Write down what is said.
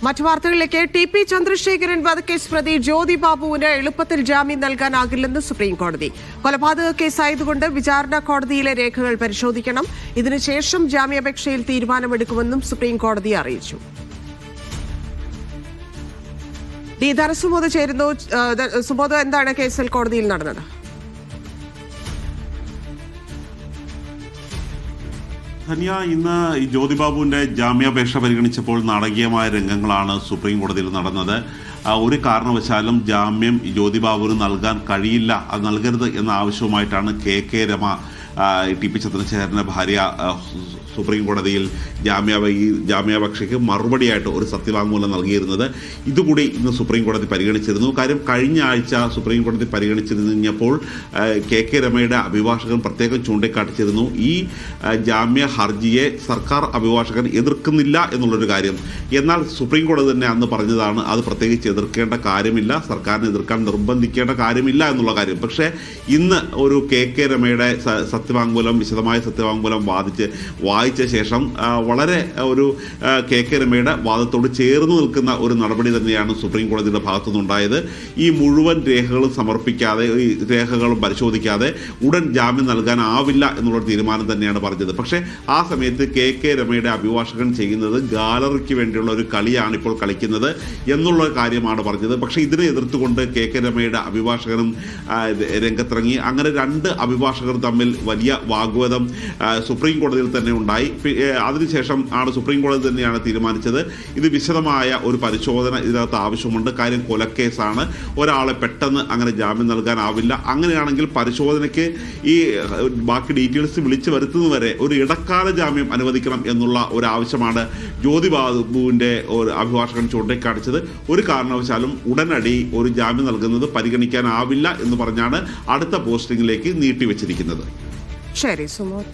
മറ്റു വാർത്തകളിലേക്ക് ടി.പി. ചന്ദ്രശേഖരൻ വധക്കേസ് പ്രതി ജ്യോതി ബാബുവിന് എളുപ്പത്തിൽ ജാമ്യം നൽകാനാകില്ലെന്ന് സുപ്രീം കോടതി. കൊലപാതക കേസായതുകൊണ്ട് വിചാരണ കോടതിയിലെ രേഖകൾ പരിശോധിക്കണം. ഇതിനുശേഷം ജാമ്യാപേക്ഷയിൽ തീരുമാനമെടുക്കുമെന്നും സുപ്രീം കോടതി അറിയിച്ചു. ധനസുബോധ ചേരുന്നു. സുബോധ, എന്താണ് കേസിൽ കോടതിയിൽ നടന്നത്? ധന്യ, ഇന്ന് ഈ ജ്യോതി ബാബുവിൻ്റെ ജാമ്യാപേക്ഷ പരിഗണിച്ചപ്പോൾ നാടകീയമായ രംഗങ്ങളാണ് സുപ്രീം കോടതിയിൽ നടന്നത്. ഒരു കാരണവശാലും ജാമ്യം ജ്യോതി ബാബുവിന് നൽകാൻ കഴിയില്ല, അത് നൽകരുത് എന്ന ആവശ്യവുമായിട്ടാണ് കെ രമ ടി.പി. ചന്ദ്രശേഖരൻ്റെ ഭാര്യ സുപ്രീം കോടതിയിൽ ജാമ്യാപേക്ഷയ്ക്ക് മറുപടിയായിട്ട് ഒരു സത്യവാങ്മൂലം നൽകിയിരുന്നത്. ഇതുകൂടി ഇന്ന് സുപ്രീം കോടതി പരിഗണിച്ചിരുന്നു. കാര്യം കഴിഞ്ഞ ആഴ്ച സുപ്രീം കോടതി പരിഗണിച്ചിരുന്നപ്പോൾ കെ രമയുടെ അഭിഭാഷകൻ പ്രത്യേകം ചൂണ്ടിക്കാട്ടിച്ചിരുന്നു ഈ ജാമ്യ ഹർജിയെ സർക്കാർ അഭിഭാഷകൻ എതിർക്കുന്നില്ല എന്നുള്ളൊരു കാര്യം. എന്നാൽ സുപ്രീം കോടതി തന്നെ അന്ന് പറഞ്ഞതാണ് അത് പ്രത്യേകിച്ച് എതിർക്കേണ്ട കാര്യമില്ല, സർക്കാരിനെ എതിർക്കാൻ നിർബന്ധിക്കേണ്ട കാര്യമില്ല എന്നുള്ള കാര്യം. പക്ഷേ ഇന്ന് ഒരു കെ രമയുടെ വിശദമായ സത്യവാങ്മൂലം വായിച്ച ശേഷം വളരെ ഒരു കെ രമയുടെ വാദത്തോട് ചേർന്ന് നിൽക്കുന്ന ഒരു നടപടി തന്നെയാണ് സുപ്രീം കോടതിയുടെ ഭാഗത്തുനിന്നുണ്ടായത്. ഈ മുഴുവൻ രേഖകളും സമർപ്പിക്കാതെ, ഈ രേഖകളും പരിശോധിക്കാതെ ഉടൻ ജാമ്യം നൽകാനാവില്ല എന്നുള്ളൊരു തീരുമാനം തന്നെയാണ് പറഞ്ഞത്. പക്ഷേ ആ സമയത്ത് കെ രമയുടെ അഭിഭാഷകൻ ചെയ്യുന്നത് ഗാലറിക്ക് വേണ്ടിയുള്ള ഒരു കളിയാണ് ഇപ്പോൾ കളിക്കുന്നത് എന്നുള്ള കാര്യമാണ് പറഞ്ഞത്. പക്ഷേ ഇതിനെ എതിർത്തുകൊണ്ട് കെ രമയുടെ അഭിഭാഷകനും രംഗത്തിറങ്ങി. അങ്ങനെ രണ്ട് അഭിഭാഷകർ തമ്മിൽ വലിയ വാഗ്വാദം സുപ്രീം കോടതിയിൽ തന്നെ ഉണ്ടായി. അതിനുശേഷം ആണ് സുപ്രീം കോടതി തന്നെയാണ് തീരുമാനിച്ചത് ഇത് വിശദമായ ഒരു പരിശോധന ഇതിനകത്ത് ആവശ്യമുണ്ട്. കാര്യം കൊലക്കേസാണ്, ഒരാളെ പെട്ടെന്ന് അങ്ങനെ ജാമ്യം നൽകാനാവില്ല. അങ്ങനെയാണെങ്കിൽ പരിശോധനയ്ക്ക് ഈ ബാക്കി ഡീറ്റെയിൽസ് വിളിച്ചു വരുത്തുന്നതുവരെ ഒരു ഇടക്കാല ജാമ്യം അനുവദിക്കണം എന്നുള്ള ഒരു ആവശ്യമാണ് ജ്യോതി ബാബുവിൻ്റെ ഒരു അഭിഭാഷകൻ ചൂണ്ടിക്കാണിച്ചത്. ഒരു കാരണവശാലും ഉടനടി ഒരു ജാമ്യം നൽകുന്നത് പരിഗണിക്കാനാവില്ല എന്ന് പറഞ്ഞാണ് അടുത്ത പോസ്റ്റിംഗിലേക്ക് നീട്ടിവെച്ചിരിക്കുന്നത്. ശരി സുമോദ്.